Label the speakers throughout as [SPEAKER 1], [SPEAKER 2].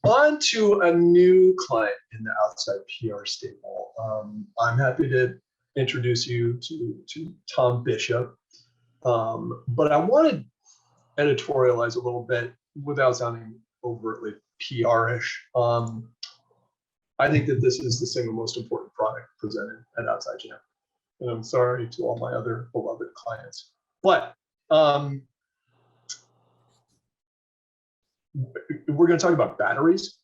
[SPEAKER 1] On to a new client in the outside PR stable. I'm happy to introduce you to Tom Bishop, but I want to editorialize a little bit without sounding overtly PR-ish. I think that this is the single most important product presented at Outside Jam. And I'm sorry to all my other beloved clients. But we're going to talk about batteries.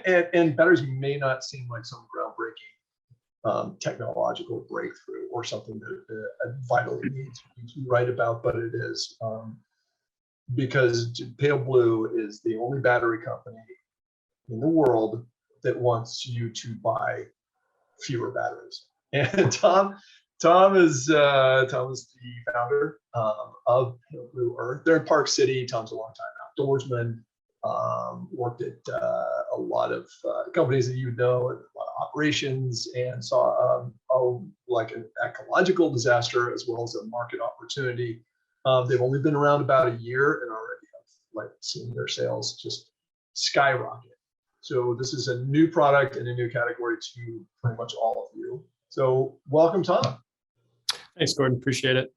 [SPEAKER 1] and batteries may not seem like some groundbreaking technological breakthrough or something that vitally needs to write about, but it is. Because Pale Blue is the only battery company in the world that wants you to buy fewer batteries. And Tom is the founder of Pale Blue Earth. They're in Park City. Tom's a longtime outdoorsman. Worked at a lot of companies that you know, a lot of operations, and saw like an ecological disaster as well as a market opportunity. They've only been around about a year and already have seen their sales just skyrocket. So this is a new product and a new category to pretty much all of you. So welcome, Tom.
[SPEAKER 2] Thanks, Gordon. Appreciate it.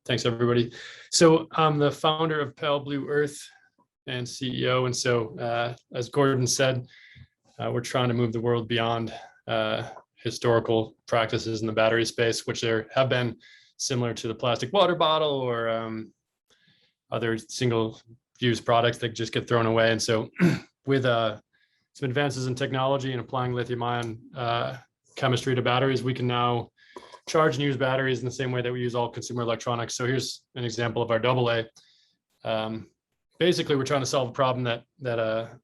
[SPEAKER 2] Thanks, everybody. So I'm the founder of Pale Blue Earth and CEO. And so, as Gordon said, we're trying to move the world beyond historical practices in the battery space, which there have been similar to the plastic water bottle or other single-use products that just get thrown away. And so with some advances in technology and applying lithium-ion chemistry to batteries, we can now charge and use batteries in the same way that we use all consumer electronics. So here's an example of our AA. Basically, we're trying to solve a problem that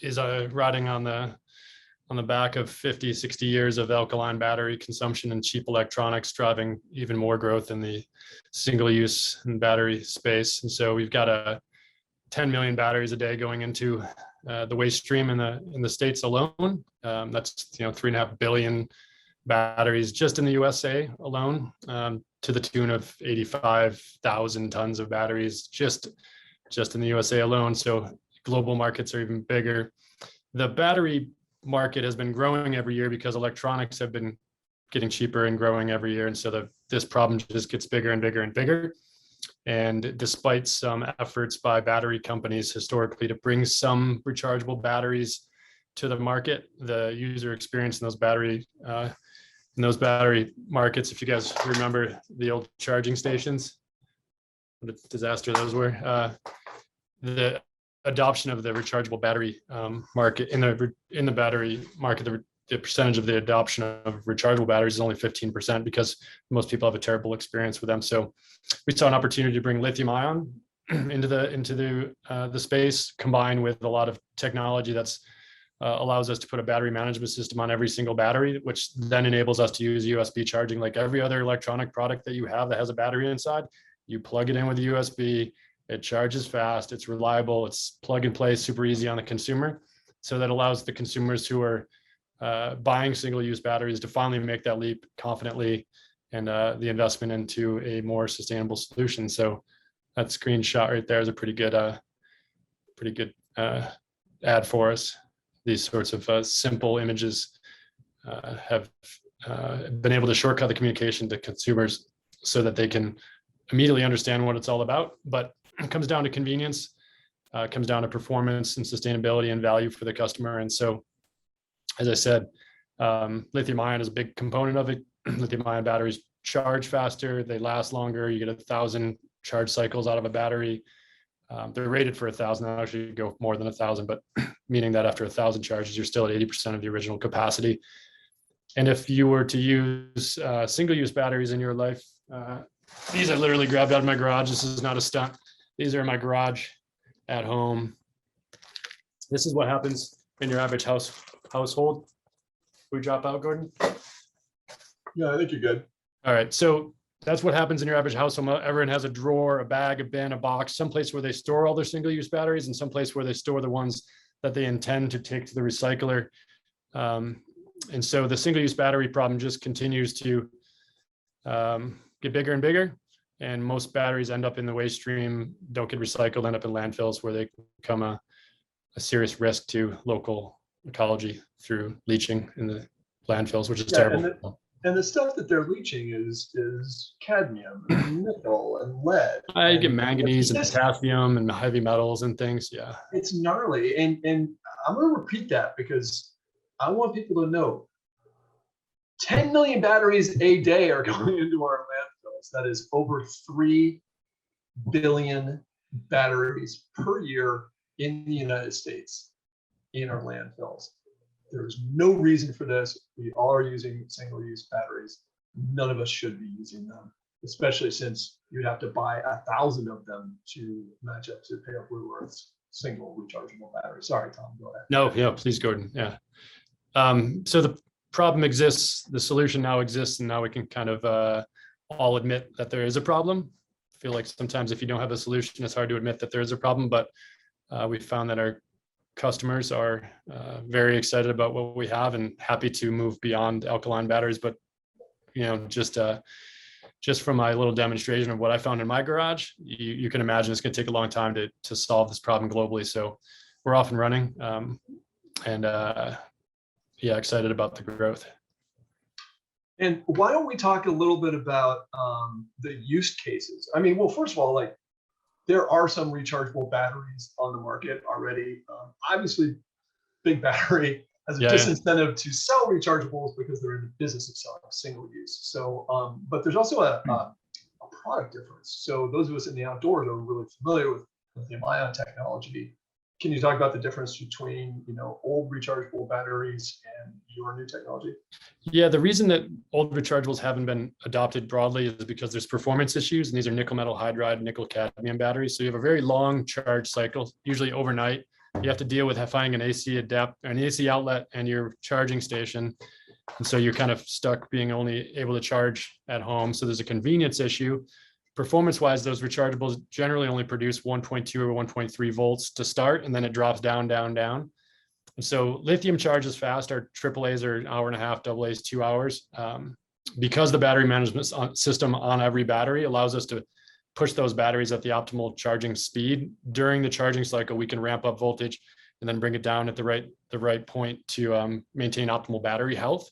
[SPEAKER 2] is riding on the back of 50, 60 years of alkaline battery consumption and cheap electronics, driving even more growth in the single-use and battery space. And so we've got 10 million batteries a day going into the waste stream in the States alone. That's 3.5 billion batteries just in the USA alone, to the tune of 85,000 tons of batteries just in the USA alone. So global markets are even bigger. The battery market has been growing every year because electronics have been getting cheaper and growing every year. And so this problem just gets bigger and bigger and bigger. And despite some efforts by battery companies historically to bring some rechargeable batteries to the market, the user experience in those battery markets, if you guys remember the old charging stations, what a disaster those were. The adoption of the rechargeable battery market in the battery market, the percentage of the adoption of rechargeable batteries is only 15% because most people have a terrible experience with them. So we saw an opportunity to bring lithium ion into the space, combined with a lot of technology that's allows us to put a battery management system on every single battery, which then enables us to use USB charging like every other electronic product that you have that has a battery inside. You plug it in with a USB. It charges fast, it's reliable, it's plug and play, super easy on the consumer. So that allows the consumers who are buying single-use batteries to finally make that leap confidently and the investment into a more sustainable solution. So that screenshot right there is a pretty good ad for us. These sorts of simple images have been able to shortcut the communication to consumers so that they can immediately understand what it's all about. But it comes down to convenience, comes down to performance and sustainability and value for the customer. And so, as I said, lithium ion is a big component of it. Lithium ion batteries charge faster, they last longer. You get 1,000 charge cycles out of a battery. They're rated for 1,000, actually go more than 1,000, but meaning that after 1,000 charges, you're still at 80% of the original capacity. And if you were to use single-use batteries in your life, these I literally grabbed out of my garage. This is not a stunt. These are in my garage at home. This is what happens in your average household. We drop out, Gordon?
[SPEAKER 1] Yeah, I think you're good.
[SPEAKER 2] All right. So that's what happens in your average household. Everyone has a drawer, a bag, a bin, a box, someplace where they store all their single-use batteries and someplace where they store the ones that they intend to take to the recycler. And so the single-use battery problem just continues to get bigger and bigger. And most batteries end up in the waste stream, don't get recycled, end up in landfills where they become a serious risk to local ecology through leaching in the landfills, which is
[SPEAKER 1] Yeah, and
[SPEAKER 2] terrible.
[SPEAKER 1] the stuff that they're leaching is cadmium and nickel and lead.
[SPEAKER 2] You get
[SPEAKER 1] And
[SPEAKER 2] manganese and
[SPEAKER 1] it's
[SPEAKER 2] potassium and heavy metals and things. Yeah.
[SPEAKER 1] it's gnarly. And I'm going to repeat that because I want people to know 10 million batteries a day are going into our landfills. That is over 3 billion batteries per year in the United States in our landfills. There's no reason for this. We all are using single-use batteries. None of us should be using them, especially since you'd have to buy 1,000 of them to match up to Pale Blue Earth's single rechargeable battery. Sorry, Tom, go ahead.
[SPEAKER 2] No, yeah, please, Gordon. Yeah. So the problem exists, the solution now exists, and now we can kind of all admit that there is a problem. I feel like sometimes if you don't have a solution, it's hard to admit that there is a problem, but we found that our customers are very excited about what we have and happy to move beyond alkaline batteries. But just from my little demonstration of what I found in my garage, you can imagine it's going to take a long time to solve this problem globally. So we're off and running, and yeah, excited about the growth.
[SPEAKER 1] And why don't we talk a little bit about the use cases? I mean, well, first of all, like there are some rechargeable batteries on the market already. Obviously, Big Battery has a disincentive to sell rechargeables because they're in the business of selling single use. So, but there's also a product difference. So those of us in the outdoors are really familiar with lithium-ion technology. Can you talk about the difference between, old rechargeable batteries and your new technology?
[SPEAKER 2] Yeah, the reason that old rechargeables haven't been adopted broadly is because there's performance issues, and these are nickel metal hydride, nickel cadmium batteries. So you have a very long charge cycle, usually overnight. You have to deal with finding an AC outlet and your charging station. And so you're kind of stuck being only able to charge at home. So there's a convenience issue. Performance wise, those rechargeables generally only produce 1.2 or 1.3 volts to start, and then it drops down, down, down. And so lithium charges fast. Our AAAs are an hour and a half, AA's 2 hours. Because the battery management system on every battery allows us to push those batteries at the optimal charging speed during the charging cycle, we can ramp up voltage and then bring it down at the right point to maintain optimal battery health.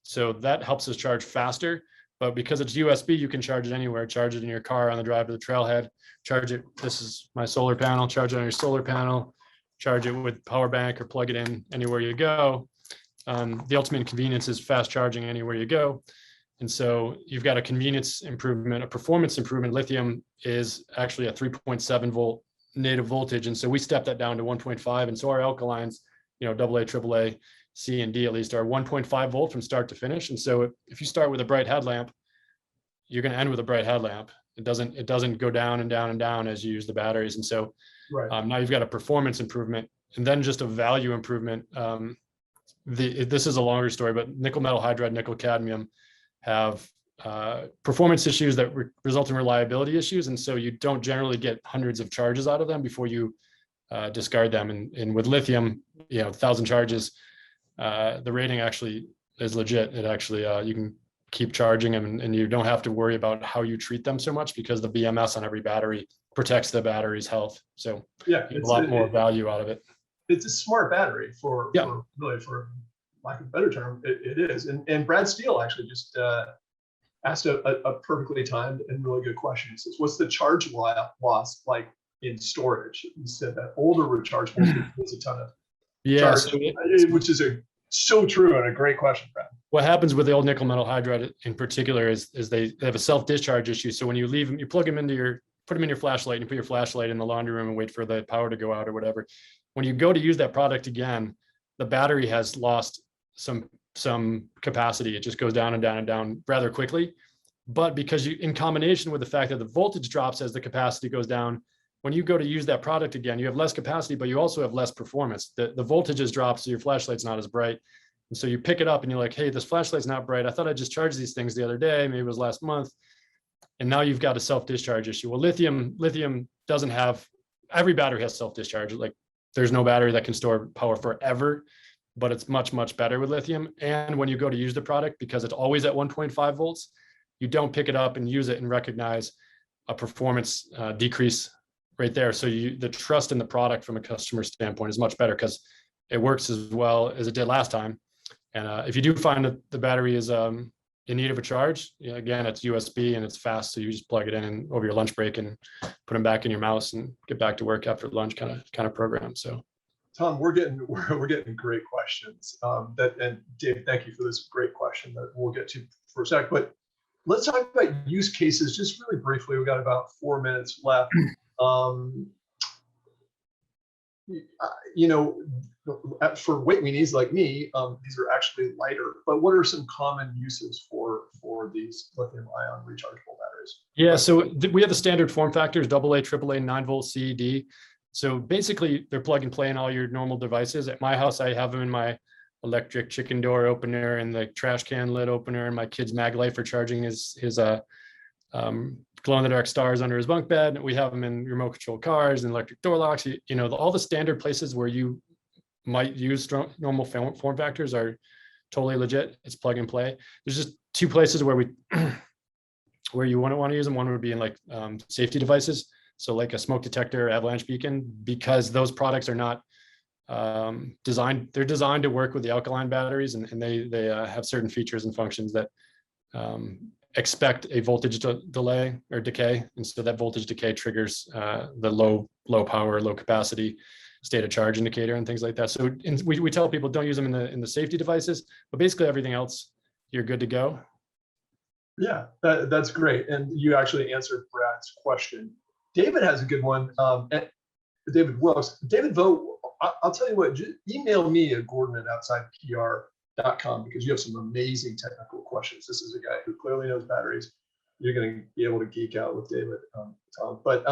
[SPEAKER 2] So that helps us charge faster. But because it's USB, you can charge it anywhere. Charge it in your car on the drive to the trailhead. Charge it. This is my solar panel. Charge it on your solar panel. Charge it with power bank or plug it in anywhere you go. The ultimate convenience is fast charging anywhere you go. And so you've got a convenience improvement, a performance improvement. Lithium is actually a 3.7 volt native voltage. And so we stepped that down to 1.5. And so our alkalines, AA, AAA, C and D at least, are 1.5 volt from start to finish. And so if you start with a bright headlamp, you're going to end with a bright headlamp. It doesn't go down and down and down as you use the batteries. And so now you've got a performance improvement and then just a value improvement. This is a longer story, but nickel metal hydride, nickel cadmium have performance issues that result in reliability issues. And so you don't generally get hundreds of charges out of them before you discard them. And with lithium, 1,000 charges, the rating actually is legit. It actually, you can keep charging them and you don't have to worry about how you treat them so much because the BMS on every battery protects the battery's health. So
[SPEAKER 1] yeah,
[SPEAKER 2] you get a lot more value out of it.
[SPEAKER 1] It's a smart battery for lack of a better term, it is. And Brad Steele actually just asked a perfectly timed and really good question. He says, what's the charge loss like in storage? He said that older rechargeables lose a ton of charge, which is so true and a great question, Brad.
[SPEAKER 2] What happens with the old nickel metal hydride in particular is they have a self-discharge issue. So when you leave them, you plug them put them in your flashlight, and you put your flashlight in the laundry room and wait for the power to go out or whatever. When you go to use that product again, the battery has lost some capacity. It just goes down and down and down rather quickly. But because in combination with the fact that the voltage drops as the capacity goes down, when you go to use that product again, you have less capacity, but you also have less performance. The voltage has dropped, so your flashlight's not as bright. And so you pick it up and you're like, hey, this flashlight's not bright. I thought I just charged these things the other day. Maybe it was last month. And now you've got a self-discharge issue. Well, lithium doesn't have, every battery has self-discharge. Like there's no battery that can store power forever, but it's much, much better with lithium. And when you go to use the product, because it's always at 1.5 volts, you don't pick it up and use it and recognize a performance decrease right there. So the trust in the product from a customer standpoint is much better because it works as well as it did last time. And if you do find that the battery is in need of a charge, again, it's USB and it's fast. So you just plug it in and over your lunch break and put them back in your mouse and get back to work after lunch kind of program. So
[SPEAKER 1] Tom, we're getting great questions. And Dave, thank you for this great question that we'll get to for a sec. But let's talk about use cases just really briefly. We got about 4 minutes left. For weight weenies like me, these are actually lighter. But what are some common uses for these lithium-ion rechargeable batteries?
[SPEAKER 2] Yeah, so we have the standard form factors: AA, AAA, 9-volt CED. So basically, they're plug and play in all your normal devices. At my house, I have them in my electric chicken door opener and the trash can lid opener, and my kid's mag light for charging his glow-in-the-dark stars under his bunk bed. We have them in remote control cars and electric door locks. All the standard places where you might use normal form factors are totally legit. It's plug and play. There's just two places where where you want to use them. One would be in like safety devices. So like a smoke detector, avalanche beacon, because those products are not designed. They're designed to work with the alkaline batteries, and they have certain features and functions that expect a voltage delay or decay. And so that voltage decay triggers the low power, low capacity state of charge indicator and things like that. So we tell people don't use them in the safety devices, but basically everything else, you're good to go.
[SPEAKER 1] Yeah, that's great. And you actually answered Brad's question. David has a good one. David Wilkes. David Vogt, I'll tell you what, just email me at gordon@outsidepr.com because you have some amazing technical questions. This is a guy who clearly knows batteries. You're going to be able to geek out with David, Tom. But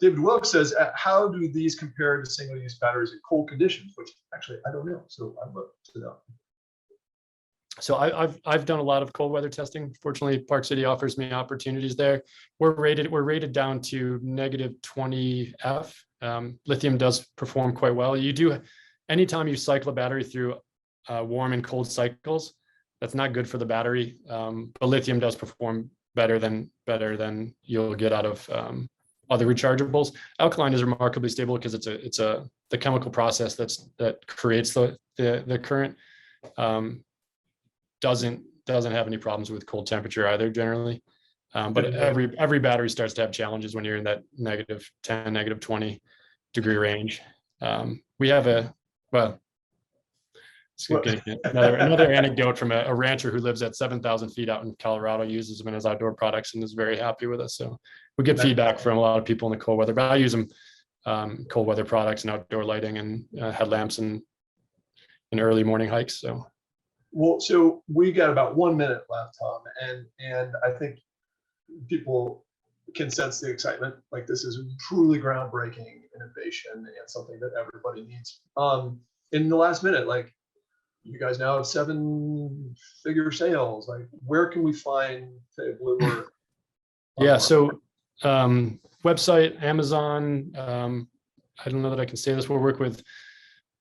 [SPEAKER 1] David Wilkes says, how do these compare to single-use batteries in cold conditions? Which actually, I don't know. So I'd love to know.
[SPEAKER 2] So I've done a lot of cold weather testing. Fortunately, Park City offers me opportunities there. We're rated down to -20 F. Lithium does perform quite well. Anytime you cycle a battery through warm and cold cycles, that's not good for the battery. But lithium does perform better than you'll get out of other rechargeables. Alkaline is remarkably stable because it's the chemical process that creates the current. Doesn't have any problems with cold temperature either generally. But every battery starts to have challenges when you're in that -10, -20 degree range. We have another anecdote from a rancher who lives at 7,000 feet out in Colorado, uses them in his outdoor products and is very happy with us. So we get feedback from a lot of people in the cold weather, but I use them cold weather products and outdoor lighting and headlamps and in early morning hikes.
[SPEAKER 1] So we got about 1 minute left, Tom, and I think people can sense the excitement. Like, this is truly groundbreaking innovation and something that everybody needs. In the last minute, like, you guys now have 7-figure sales. Like, where can we find Blue Earth?
[SPEAKER 2] Yeah, so website, Amazon. I don't know that I can say this. We'll work with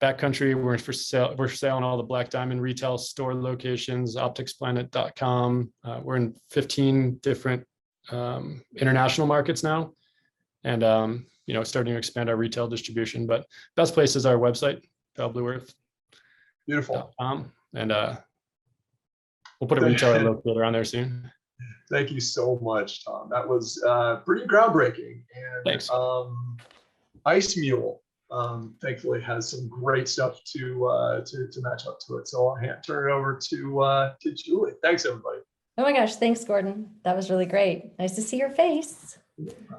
[SPEAKER 2] Backcountry. We're for sale in all the Black Diamond retail store locations, opticsplanet.com. We're in 15 different international markets now, and starting to expand our retail distribution. But best place is our website, PaleBlueEarth.
[SPEAKER 1] Beautiful.
[SPEAKER 2] And we'll put a retailer locator on there soon.
[SPEAKER 1] Thank you so much, Tom. That was pretty groundbreaking. And
[SPEAKER 2] thanks.
[SPEAKER 1] Ice Mule thankfully has some great stuff to match up to it. So I'll turn it over to Julie. Thanks, everybody.
[SPEAKER 3] Oh my gosh, thanks, Gordon. That was really great. Nice to see your face.